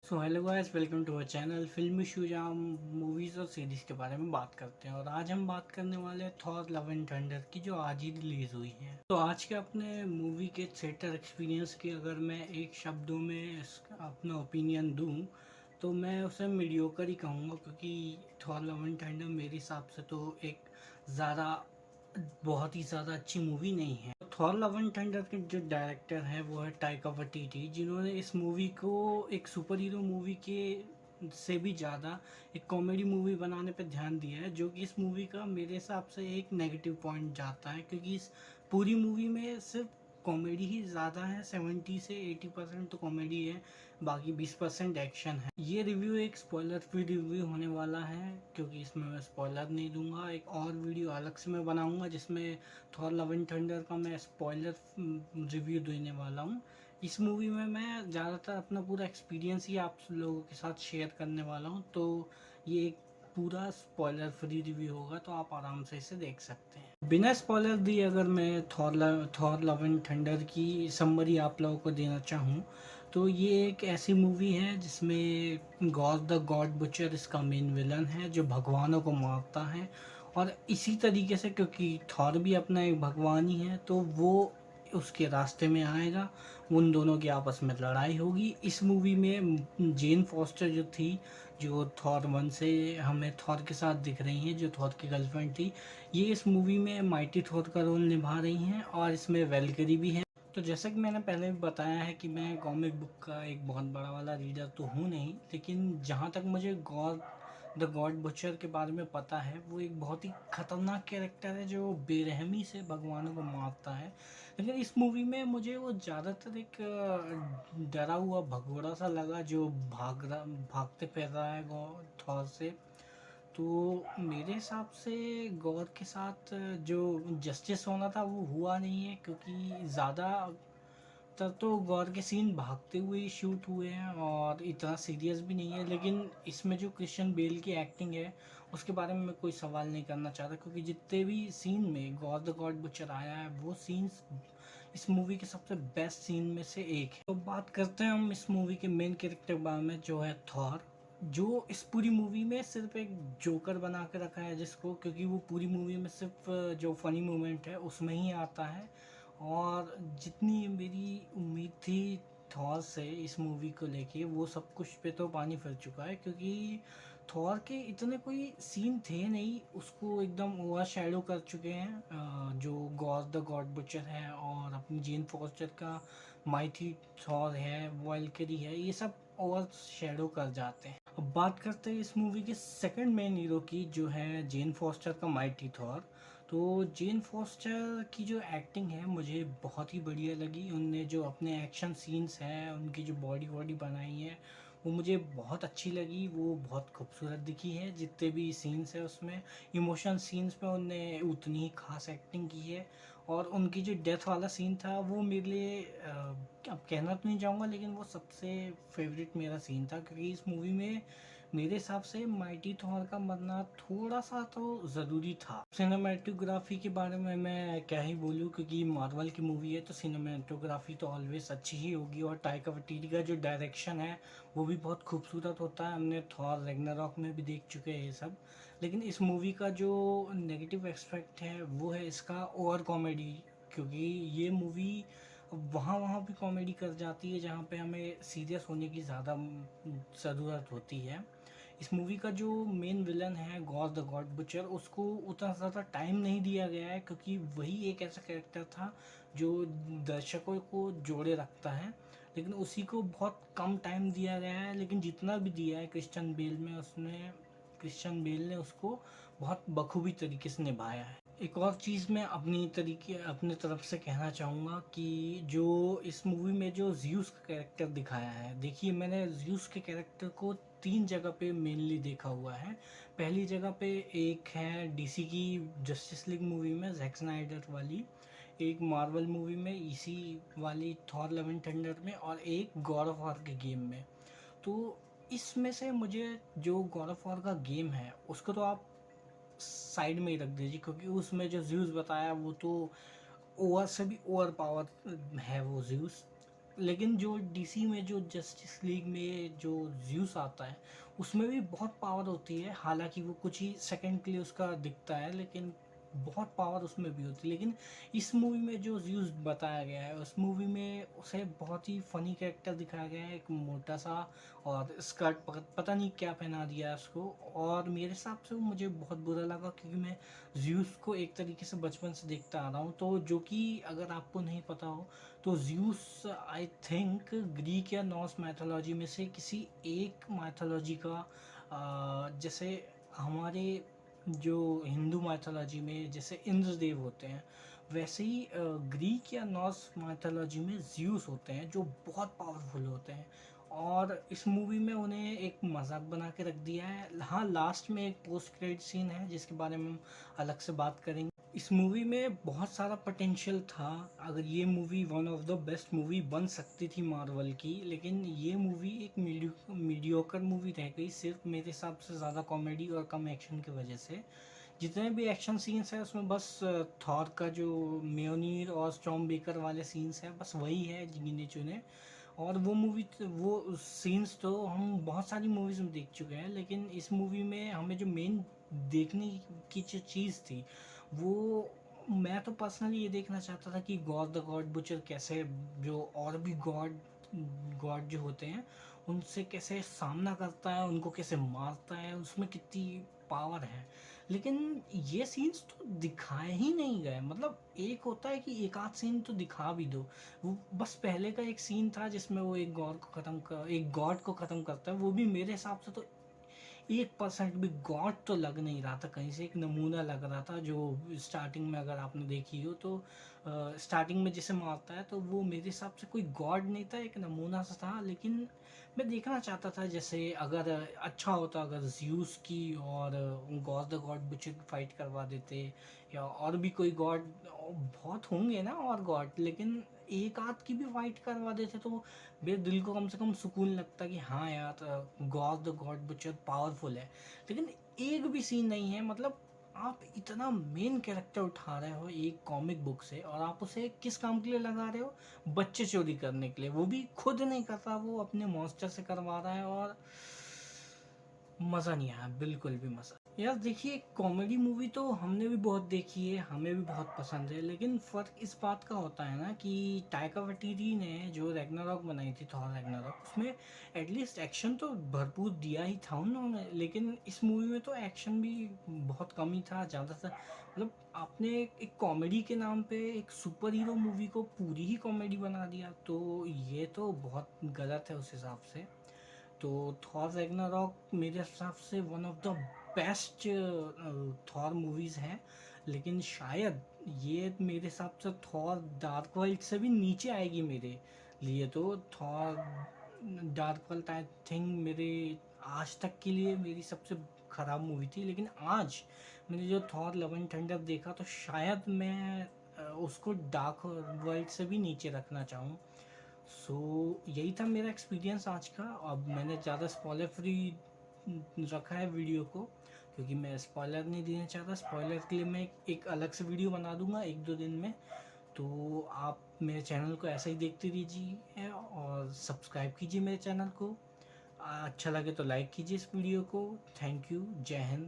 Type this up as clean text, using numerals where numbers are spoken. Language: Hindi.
So hello guys, welcome to our channel Filmy show, जहाँ हम मूवीज़ और सीरीज़ के बारे में बात करते हैं। और आज हम बात करने वाले हैं थॉर लव एंड थंडर की, जो आज ही रिलीज़ हुई है। तो आज के अपने मूवी के थिएटर एक्सपीरियंस की अगर मैं एक शब्दों में अपना ओपिनियन दूं तो मैं उसे मीडियोकर ही कहूँगा, क्योंकि थॉर लव एंड थंडर मेरे हिसाब से तो एक ज़्यादा बहुत ही ज़्यादा अच्छी मूवी नहीं है। थॉर लव एंड थंडर के जो डायरेक्टर हैं वो है टाइका वाइटिटी, जिन्होंने इस मूवी को एक सुपर हीरो मूवी के से भी ज़्यादा एक कॉमेडी मूवी बनाने पर ध्यान दिया है, जो कि इस मूवी का मेरे हिसाब से एक नेगेटिव पॉइंट जाता है, क्योंकि इस पूरी मूवी में सिर्फ कॉमेडी ही ज़्यादा है। 70 से 80% तो कॉमेडी है, बाकी 20% एक्शन है। ये रिव्यू एक स्पॉइलर फ्री रिव्यू होने वाला है, क्योंकि इसमें मैं स्पॉइलर नहीं दूंगा। एक और वीडियो अलग से मैं बनाऊंगा जिसमें थॉर लव एंड थंडर का मैं स्पॉइलर रिव्यू देने वाला हूँ। इस मूवी में मैं ज़्यादातर अपना पूरा एक्सपीरियंस ही आप लोगों के साथ शेयर करने वाला हूँ, तो ये एक पूरा स्पॉइलर फ्री रिव्यू होगा, तो आप आराम से इसे देख सकते हैं। बिना स्पॉइलर दिए अगर मैं थॉर लव एंड थंडर की समरी आप लोगों को देना चाहूँ, तो ये एक ऐसी मूवी है जिसमें गॉड द गॉड बुचर इसका मेन विलन है, जो भगवानों को मारता है। और इसी तरीके से, क्योंकि थॉर भी अपना एक भगवान ही है, तो वो उसके रास्ते में आएगा, उन दोनों की आपस में लड़ाई होगी। इस मूवी में जेन फॉस्टर जो थी, जो थॉर 1 से हमें थॉर के साथ दिख रही हैं, जो थॉर की गर्लफ्रेंड थी, ये इस मूवी में माइटी थॉर का रोल निभा रही हैं। और इसमें वेलकरी भी है। तो जैसा कि मैंने पहले भी बताया है कि मैं कॉमिक बुक का एक बहुत बड़ा वाला रीडर तो हूँ नहीं, लेकिन जहाँ तक मुझे गॉड द गॉड बुचर के बारे में पता है, वो एक बहुत ही खतरनाक कैरेक्टर है जो बेरहमी से भगवानों को मारता है। लेकिन इस मूवी में मुझे वो ज़्यादातर एक डरा हुआ भगोड़ा सा लगा, जो भागते फिर रहा है थॉर से। तो मेरे हिसाब से गौर के साथ जो जस्टिस होना था वो हुआ नहीं है, क्योंकि ज़्यादा तब तो गौर के सीन भागते हुए शूट हुए हैं और इतना सीरियस भी नहीं है। लेकिन इसमें जो क्रिश्चियन बेल की एक्टिंग है उसके बारे में मैं कोई सवाल नहीं करना चाहता, क्योंकि जितने भी सीन में गॉड द गॉड बुचर आया है वो सीन्स इस मूवी के सबसे बेस्ट सीन में से एक है। तो बात करते हैं हम इस मूवी के मेन कैरेक्टर के बारे में, जो है थॉर, जो इस पूरी मूवी में सिर्फ एक जोकर बना के रखा है जिसको, क्योंकि वो पूरी मूवी में सिर्फ जो फनी मोमेंट है उसमें ही आता है। और जितनी मेरी उम्मीद थी थॉर से इस मूवी को लेके, वो सब कुछ पे तो पानी फिर चुका है, क्योंकि थॉर के इतने कोई सीन थे नहीं, उसको एकदम ओवर शैडो कर चुके हैं जो गॉड द गॉड बुचर है और अपनी जेन फॉस्टर का माइटी थॉर है, वॉल्करी है, ये सब ओवर शैडो कर जाते हैं। अब बात करते हैं इस मूवी के सेकंड मेन हीरो की, जो है जेन फॉस्टर का माइटी थॉर। तो जेन फॉस्टर की जो एक्टिंग है मुझे बहुत ही बढ़िया लगी। उनने जो अपने एक्शन सीन्स हैं, उनकी जो बॉडी वॉडी बनाई है, वो मुझे बहुत अच्छी लगी। वो बहुत खूबसूरत दिखी है। जितने भी सीन्स है उसमें, इमोशन सीन्स में उनने उतनी ही खास एक्टिंग की है। और उनकी जो डेथ वाला सीन था वो मेरे लिए अब कहना तो नहीं चाहूँगा, लेकिन वो सबसे फेवरेट मेरा सीन था, क्योंकि इस मूवी में मेरे हिसाब से माइटी थॉर का मरना थोड़ा सा तो ज़रूरी था। सिनेमेटोग्राफी के बारे में मैं क्या ही बोलूँ, क्योंकि मार्वल की मूवी है तो सिनेमेटोग्राफी तो ऑलवेज अच्छी ही होगी। और टाइका वाइटिटी का जो डायरेक्शन है वो भी बहुत खूबसूरत होता है। हमने थॉर रैग्नारॉक में भी देख चुके हैं ये सब। लेकिन इस मूवी का जो नेगेटिव एस्पेक्ट है वो है इसका ओवर कॉमेडी, क्योंकि ये मूवी वहाँ वहाँ भी कॉमेडी कर जाती है जहाँ पे हमें सीरियस होने की ज़्यादा ज़रूरत होती है। इस मूवी का जो मेन विलन है गॉड द गॉड बुचर, उसको उतना ज़्यादा टाइम नहीं दिया गया है, क्योंकि वही एक ऐसा कैरेक्टर था जो दर्शकों को जोड़े रखता है। लेकिन उसी को बहुत कम टाइम दिया गया है, लेकिन जितना भी दिया है क्रिश्चियन बेल ने उसको बहुत बखूबी तरीके से निभाया है। एक और चीज़ मैं अपने तरफ से कहना चाहूँगा कि जो इस मूवी में जो ज़्यूस का कैरेक्टर दिखाया है, देखिए मैंने ज़्यूस के कैरेक्टर को 3 जगह पे मेनली देखा हुआ है। पहली जगह पे एक है डीसी की जस्टिस लीग मूवी में जैक स्नाइडर वाली, एक मार्वल मूवी में इसी वाली थॉर लव एंड थंडर में, और एक गॉड ऑफ वॉर के गेम में। तो इसमें से मुझे जो गॉड ऑफ वॉर का गेम है उसको तो आप साइड में ही रख दीजिए, क्योंकि उसमें जो ज्यूस बताया वो तो ओवर से भी ओवर पावर है वो ज्यूस। लेकिन जो डीसी में जो जस्टिस लीग में जो ज़्यूस आता है उसमें भी बहुत पावर होती है, हालांकि वो कुछ ही सेकंड के लिए उसका दिखता है, लेकिन बहुत पावर उसमें भी होती है। लेकिन इस मूवी में जो ज़्यूस बताया गया है, उस मूवी में उसे बहुत ही फ़नी कैरेक्टर दिखाया गया है, एक मोटा सा, और स्कर्ट पता नहीं क्या पहना दिया है उसको। और मेरे हिसाब से वो मुझे बहुत बुरा लगा, क्योंकि मैं ज़्यूस को एक तरीके से बचपन से देखता आ रहा हूँ, तो जो कि अगर आपको नहीं पता हो तो ज़्यूस आई थिंक ग्रीक या नॉर्स मैथोलॉजी में से किसी एक मैथोलॉजी का जैसे हमारे जो हिंदू मैथोलॉजी में जैसे इंद्रदेव होते हैं, वैसे ही ग्रीक या नॉर्स मैथोलॉजी में ज़्यूस होते हैं जो बहुत पावरफुल होते हैं। और इस मूवी में उन्हें एक मजाक बना के रख दिया है। हाँ, लास्ट में एक पोस्ट क्रेडिट सीन है जिसके बारे में हम अलग से बात करेंगे। इस मूवी में बहुत सारा पोटेंशियल था, अगर ये movie one of the best movie बन सकती थी मार्वल की, लेकिन ये मूवी एक मीडियोकर मूवी रह गई, सिर्फ मेरे हिसाब से ज़्यादा कॉमेडी और कम एक्शन की वजह से। जितने भी एक्शन सीन्स हैं उसमें बस थॉर का जो मेयोनीर और स्टॉर्म बेकर वाले सीन्स हैं, बस वही है गिने चुने। और वो मूवी वो सीन्स तो हम बहुत सारी मूवीज़ में देख चुके हैं, लेकिन इस मूवी में हमें जो मेन देखने की जो चीज़ थी, वो मैं तो पर्सनली ये देखना चाहता था कि गॉड द गॉड बुचर कैसे, जो और भी गॉड गॉड जो होते हैं उनसे कैसे सामना करता है, उनको कैसे मारता है, उसमें कितनी पावर है। लेकिन ये सीन्स तो दिखाए ही नहीं गए। मतलब एक होता है कि एक आध सीन तो दिखा भी दो। वो बस पहले का एक सीन था जिसमें वो एक गॉड को ख़त्म करता है, वो भी मेरे हिसाब से तो 1% भी गॉड तो लग नहीं रहा था, कहीं से एक नमूना लग रहा था। जो स्टार्टिंग में अगर आपने देखी हो तो स्टार्टिंग में जिसे मारता है तो वो मेरे हिसाब से कोई गॉड नहीं था, एक नमूना सा था। लेकिन मैं देखना चाहता था जैसे अगर अच्छा होता अगर ज़्यूस की और गॉड द गॉड बुचर की फाइट करवा देते, या और भी कोई गॉड, बहुत होंगे ना और गॉड, लेकिन एक आध की भी फाइट करवा देते तो मेरे दिल को कम से कम सुकून लगता कि हाँ यार, God the God butcher powerful है। लेकिन एक भी सीन नहीं है। मतलब आप इतना मेन कैरेक्टर उठा रहे हो एक कॉमिक बुक से, और आप उसे किस काम के लिए लगा रहे हो? बच्चे चोरी करने के लिए, वो भी खुद नहीं करता, वो अपने मॉन्स्टर से करवा रहा है। और मज़ा नहीं आया, बिल्कुल भी मज़ा। यार देखिए, कॉमेडी मूवी तो हमने भी बहुत देखी है, हमें भी बहुत पसंद है, लेकिन फ़र्क इस बात का होता है ना कि टाइका वाइटिटी ने जो रैग्नारॉक बनाई थी, थॉर रैग्नारॉक, उसमें एटलीस्ट एक्शन तो भरपूर दिया ही था उन्होंने। लेकिन इस मूवी में तो एक्शन भी बहुत कम ही था, ज़्यादातर। मतलब आपने एक कॉमेडी के नाम पे एक सुपर हीरो मूवी को पूरी ही कॉमेडी बना दिया, तो ये तो बहुत गलत है उस हिसाब से। तो थॉर रैग्नारॉक मेरे हिसाब से one of the best Thor movies हैं। लेकिन शायद ये मेरे हिसाब से थॉर डार्क वर्ल्ड से भी नीचे आएगी मेरे लिए। तो Thor dark world I think मेरे आज तक के लिए मेरी सबसे ख़राब मूवी थी। लेकिन आज मैंने जो थॉर लव एंड थंडर देखा, तो शायद मैं उसको डार्क वर्ल्ड से भी नीचे रखना चाहूँ। सो यही था मेरा एक्सपीरियंस आज का। अब मैंने ज़्यादा स्पॉइलर फ्री रखा है वीडियो को, क्योंकि मैं स्पॉइलर नहीं देना चाहता। स्पॉइलर के लिए मैं एक अलग से वीडियो बना दूंगा 1-2 दिन में। तो आप मेरे चैनल को ऐसे ही देखते रहिए और सब्सक्राइब कीजिए मेरे चैनल को। अच्छा लगे तो लाइक कीजिए इस वीडियो को। Thank you. जय हिंद।